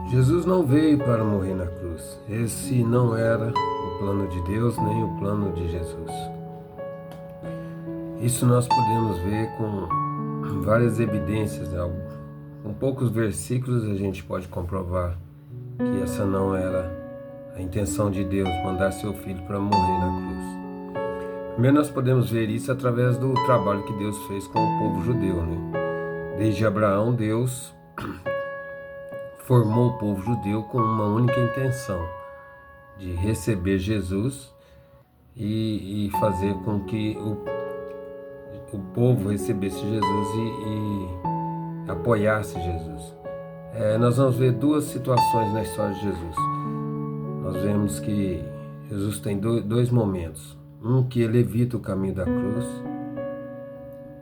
Jesus não veio para morrer na cruz. Esse não era o plano de Deus, nem o plano de Jesus. Isso nós podemos ver com várias evidências. Com poucos versículos a gente pode comprovar que essa não era a intenção de Deus, mandar seu filho para morrer na cruz. Primeiro nós podemos ver isso através do trabalho que Deus fez com o povo judeu, né? Desde Abraão, Deus formou o povo judeu com uma única intenção, de receber Jesus e fazer com que o povo recebesse Jesus e apoiasse Jesus. Nós vamos ver duas situações na história de Jesus. Nós vemos que Jesus tem dois momentos. Um que ele evita o caminho da cruz,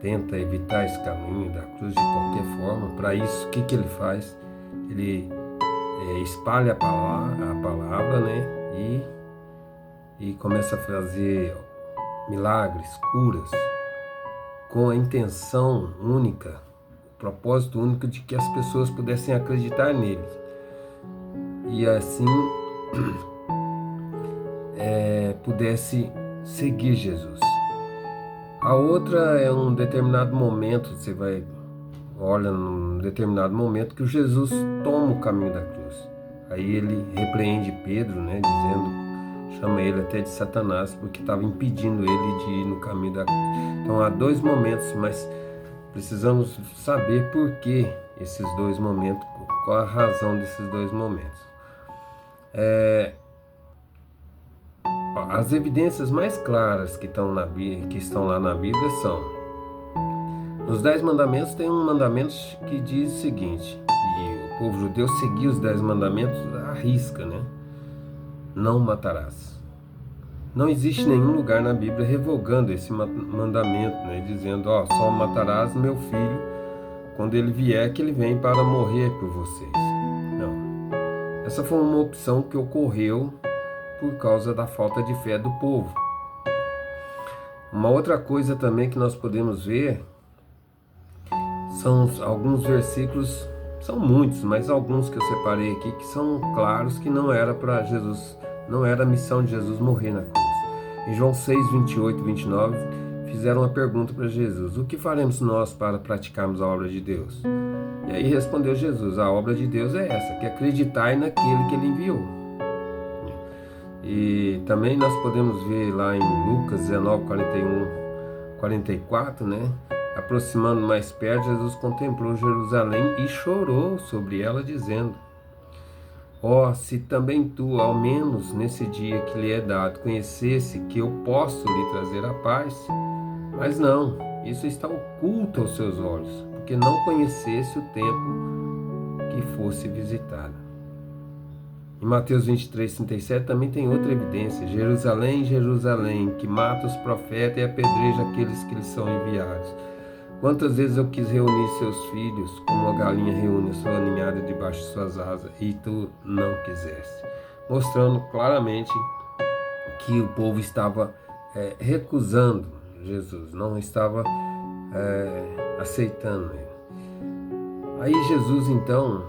tenta evitar esse caminho da cruz de qualquer forma. Para isso, o que ele faz? Ele espalha a palavra, né? E começa a fazer milagres, curas, com a intenção única, o propósito único de que as pessoas pudessem acreditar nele. E assim pudesse seguir Jesus. A outra é um determinado momento, olha num determinado momento que Jesus toma o caminho da cruz. Aí ele repreende Pedro, né, chama ele até de Satanás, porque estava impedindo ele de ir no caminho da cruz. Então há dois momentos, mas precisamos saber por que esses dois momentos, qual a razão desses dois momentos. As evidências mais claras que estão lá na Bíblia são: nos 10 mandamentos tem um mandamento que diz o seguinte, e o povo judeu seguia os 10 mandamentos à risca, né? Não matarás. Não existe nenhum lugar na Bíblia revogando esse mandamento, né? Dizendo, só matarás meu filho quando ele vier, que ele vem para morrer por vocês. Não. Essa foi uma opção que ocorreu por causa da falta de fé do povo. Uma outra coisa também que nós podemos ver são alguns versículos, são muitos, mas alguns que eu separei aqui que são claros que não era para Jesus, não era a missão de Jesus morrer na cruz. Em João 6, 28 e 29, fizeram uma pergunta para Jesus: o que faremos nós para praticarmos a obra de Deus? E aí respondeu Jesus: a obra de Deus é essa, que acreditai naquele que ele enviou. E também nós podemos ver lá em Lucas 19, 41, 44, né? Aproximando mais perto, Jesus contemplou Jerusalém e chorou sobre ela, dizendo: se também tu, ao menos nesse dia que lhe é dado, conhecesse que eu posso lhe trazer a paz, mas não, isso está oculto aos seus olhos, porque não conhecesse o tempo que fosse visitado. Em Mateus 23, 37 também tem outra evidência: Jerusalém, Jerusalém, que mata os profetas e apedreja aqueles que lhes são enviados. Quantas vezes eu quis reunir seus filhos, como uma galinha reúne a sua ninhada debaixo de suas asas, e tu não quiseste. Mostrando claramente que o povo estava recusando Jesus, não estava aceitando ele. Aí Jesus, então,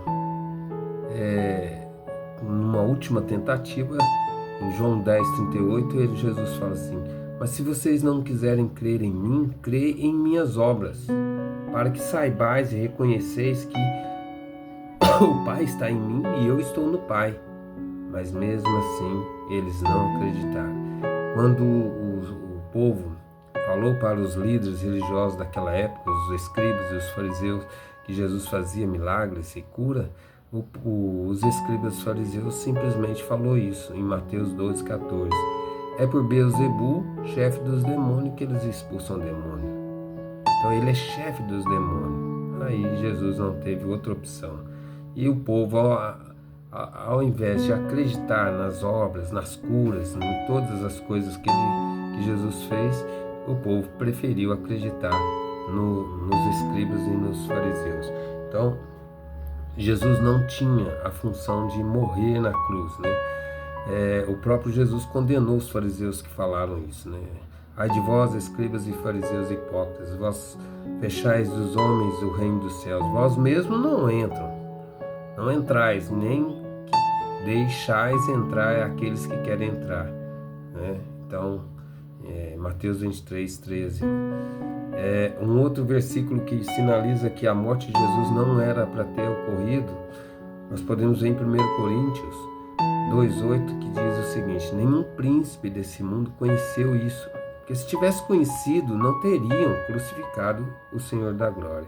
numa última tentativa, em João 10, 38, Jesus fala assim: mas se vocês não quiserem crer em mim, crê em minhas obras, para que saibais e reconheceis que o Pai está em mim e eu estou no Pai. Mas mesmo assim, eles não acreditaram. Quando o povo falou para os líderes religiosos daquela época, os escribas e os fariseus, que Jesus fazia milagres e cura, os escribas e os fariseus simplesmente falou isso em Mateus 12, 14. É por Beelzebu, chefe dos demônios, que eles expulsam demônio. Então ele é chefe dos demônios. Aí Jesus não teve outra opção. E o povo, ao invés de acreditar nas obras, nas curas, em todas as coisas que Jesus fez, o povo preferiu acreditar nos escribas e nos fariseus. Então, Jesus não tinha a função de morrer na cruz, né? O próprio Jesus condenou os fariseus que falaram isso, né? Ai de vós, escribas e fariseus hipócritas, vós fechais dos homens o reino dos céus, vós mesmos não entram, não entrais, nem deixais entrar aqueles que querem entrar, né? Então, Mateus 23, 13. Um outro versículo que sinaliza que a morte de Jesus não era para ter ocorrido, nós podemos ver em 1 Coríntios 2,8, que diz o seguinte: nenhum príncipe desse mundo conheceu isso, porque se tivesse conhecido, não teriam crucificado o Senhor da glória.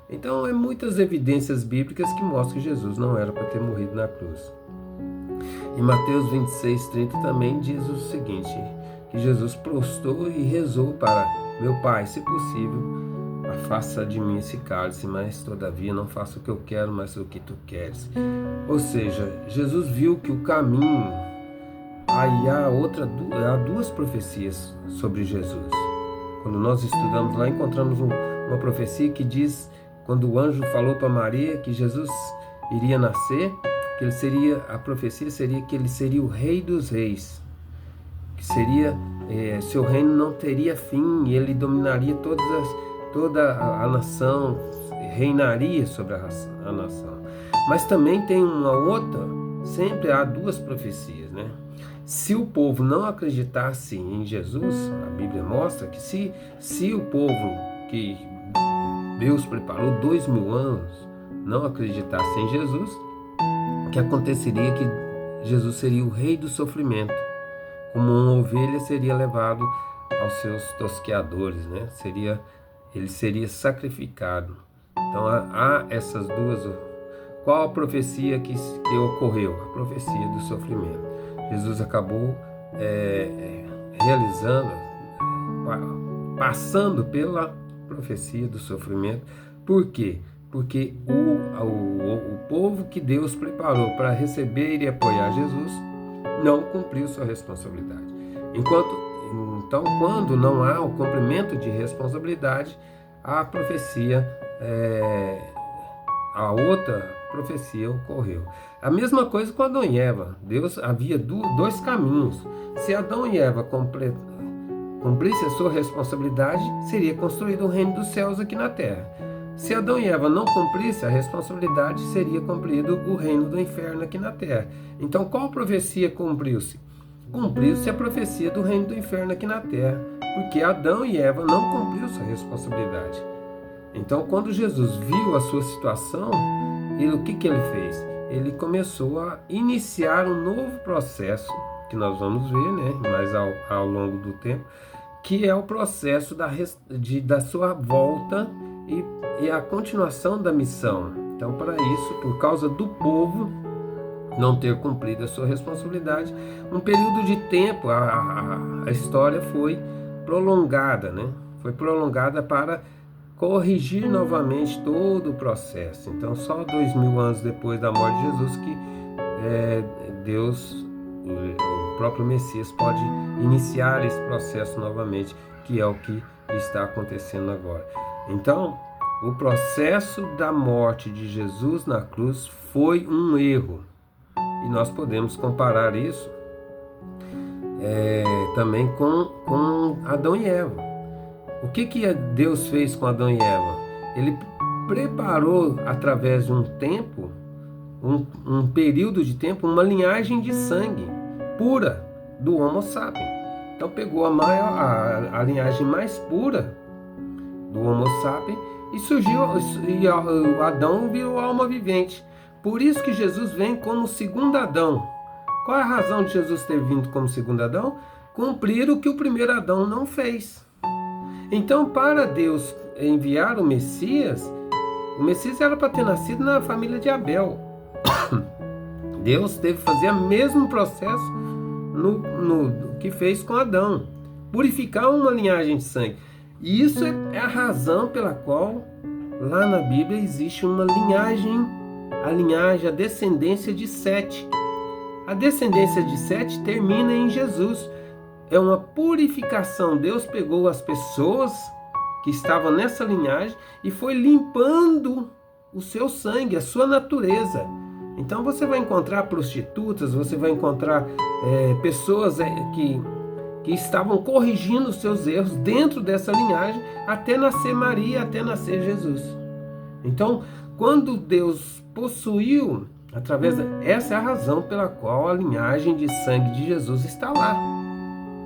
Então, muitas evidências bíblicas que mostram que Jesus não era para ter morrido na cruz. Em Mateus 26, 30 também diz o seguinte, que Jesus prostrou e rezou para: meu Pai, se possível, afasta de mim esse cálice, mas todavia não faço o que eu quero, mas o que tu queres. Ou seja, Jesus viu que o caminho, aí há duas profecias sobre Jesus. Quando nós estudamos lá, encontramos uma profecia que diz, quando o anjo falou para Maria que Jesus iria nascer, que a profecia seria que ele seria o Rei dos Reis, que seria, seu reino não teria fim, e ele dominaria toda a nação, reinaria sobre a nação. Mas também tem uma outra, sempre há duas profecias, né? Se o povo não acreditasse em Jesus, a Bíblia mostra que se o povo que Deus preparou 2000 anos não acreditasse em Jesus, o que aconteceria que Jesus seria o rei do sofrimento, como uma ovelha seria levado aos seus tosqueadores, né? Ele seria sacrificado. Então há essas duas. Qual a profecia que ocorreu? A profecia do sofrimento. Jesus acabou realizando, passando pela profecia do sofrimento. Por quê? Porque o povo que Deus preparou para receber e apoiar Jesus não cumpriu sua responsabilidade. Então, quando não há o cumprimento de responsabilidade, a profecia, a outra profecia ocorreu. A mesma coisa com Adão e Eva. Deus havia dois caminhos. Se Adão e Eva cumprissem a sua responsabilidade, seria construído o reino dos céus aqui na terra. Se Adão e Eva não cumprissem a responsabilidade, seria cumprido o reino do inferno aqui na terra. Então, qual profecia cumpriu-se? Cumpriu-se a profecia do reino do inferno aqui na terra, porque Adão e Eva não cumpriram sua responsabilidade. Então, quando Jesus viu a sua situação, o que ele fez? Ele começou a iniciar um novo processo, que nós vamos ver, né, mais ao longo do tempo, que é o processo da sua volta e a continuação da missão. Então, para isso, por causa do povo não ter cumprido a sua responsabilidade, um período de tempo, a história foi prolongada, né? Foi prolongada para corrigir novamente todo o processo. Então, só 2000 anos depois da morte de Jesus que Deus, o próprio Messias, pode iniciar esse processo novamente, que é o que está acontecendo agora. Então, o processo da morte de Jesus na cruz foi um erro. E nós podemos comparar isso também com Adão e Eva. O que Deus fez com Adão e Eva? Ele preparou, através de um tempo, um período de tempo, uma linhagem de sangue pura do Homo sapiens. Então pegou a linhagem mais pura do Homo sapiens e surgiu, e o Adão virou alma vivente. Por isso que Jesus vem como segundo Adão. Qual é a razão de Jesus ter vindo como segundo Adão? Cumprir o que o primeiro Adão não fez. Então, para Deus enviar o Messias era para ter nascido na família de Abel. Deus teve que fazer o mesmo processo no que fez com Adão, purificar uma linhagem de sangue. E isso é a razão pela qual lá na Bíblia existe uma linhagem, a descendência de Sete. A descendência de Sete termina em Jesus. É uma purificação. Deus pegou as pessoas que estavam nessa linhagem e foi limpando o seu sangue, a sua natureza. Então você vai encontrar prostitutas, você vai encontrar pessoas que estavam corrigindo os seus erros dentro dessa linhagem até nascer Maria, até nascer Jesus. Então, quando Deus possuiu Essa é a razão pela qual a linhagem de sangue de Jesus está lá.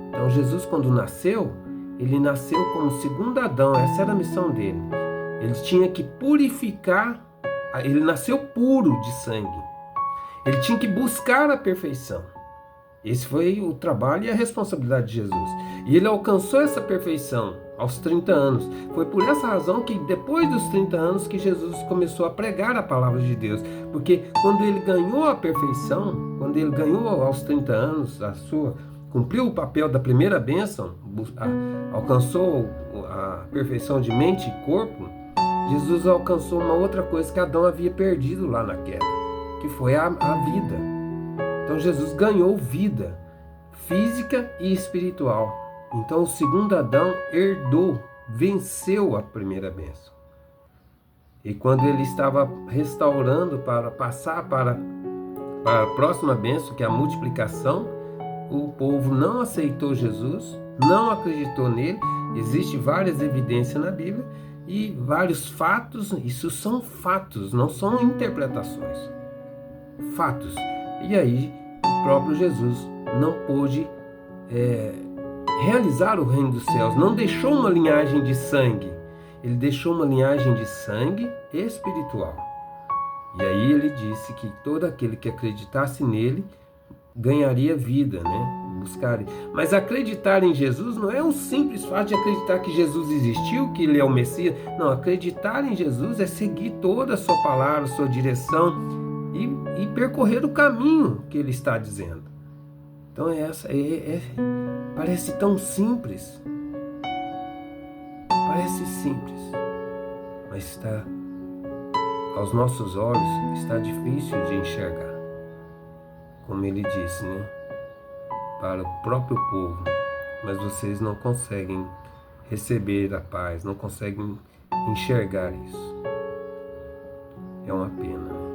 Então Jesus, quando nasceu, ele nasceu como segundo Adão. Essa era a missão dele. Ele tinha que purificar. Ele nasceu puro de sangue. Ele tinha que buscar a perfeição. Esse foi o trabalho e a responsabilidade de Jesus. E ele alcançou essa perfeição aos 30 anos. Foi por essa razão que depois dos 30 anos que Jesus começou a pregar a palavra de Deus. Porque quando ele ganhou a perfeição, quando ele ganhou aos 30 anos cumpriu o papel da primeira bênção, alcançou a perfeição de mente e corpo, Jesus alcançou uma outra coisa que Adão havia perdido lá na queda, que foi a vida. Então Jesus ganhou vida física e espiritual. Então o segundo Adão herdou, venceu a primeira bênção. E quando ele estava restaurando para passar para a próxima bênção, que é a multiplicação, o povo não aceitou Jesus, não acreditou nele. Existem várias evidências na Bíblia e vários fatos. Isso são fatos, não são interpretações. Fatos. E aí o próprio Jesus não pôde realizar o reino dos céus, não deixou uma linhagem de sangue, ele deixou uma linhagem de sangue espiritual. E aí ele disse que todo aquele que acreditasse nele ganharia vida, né? Mas acreditar em Jesus não é um simples fato de acreditar que Jesus existiu, que ele é o Messias. Não, acreditar em Jesus é seguir toda a sua palavra, a sua direção e percorrer o caminho que ele está dizendo. Então parece tão simples. Parece simples, mas aos nossos olhos está difícil de enxergar. Como ele disse, né? Para o próprio povo, mas vocês não conseguem receber a paz, não conseguem enxergar isso. É uma pena.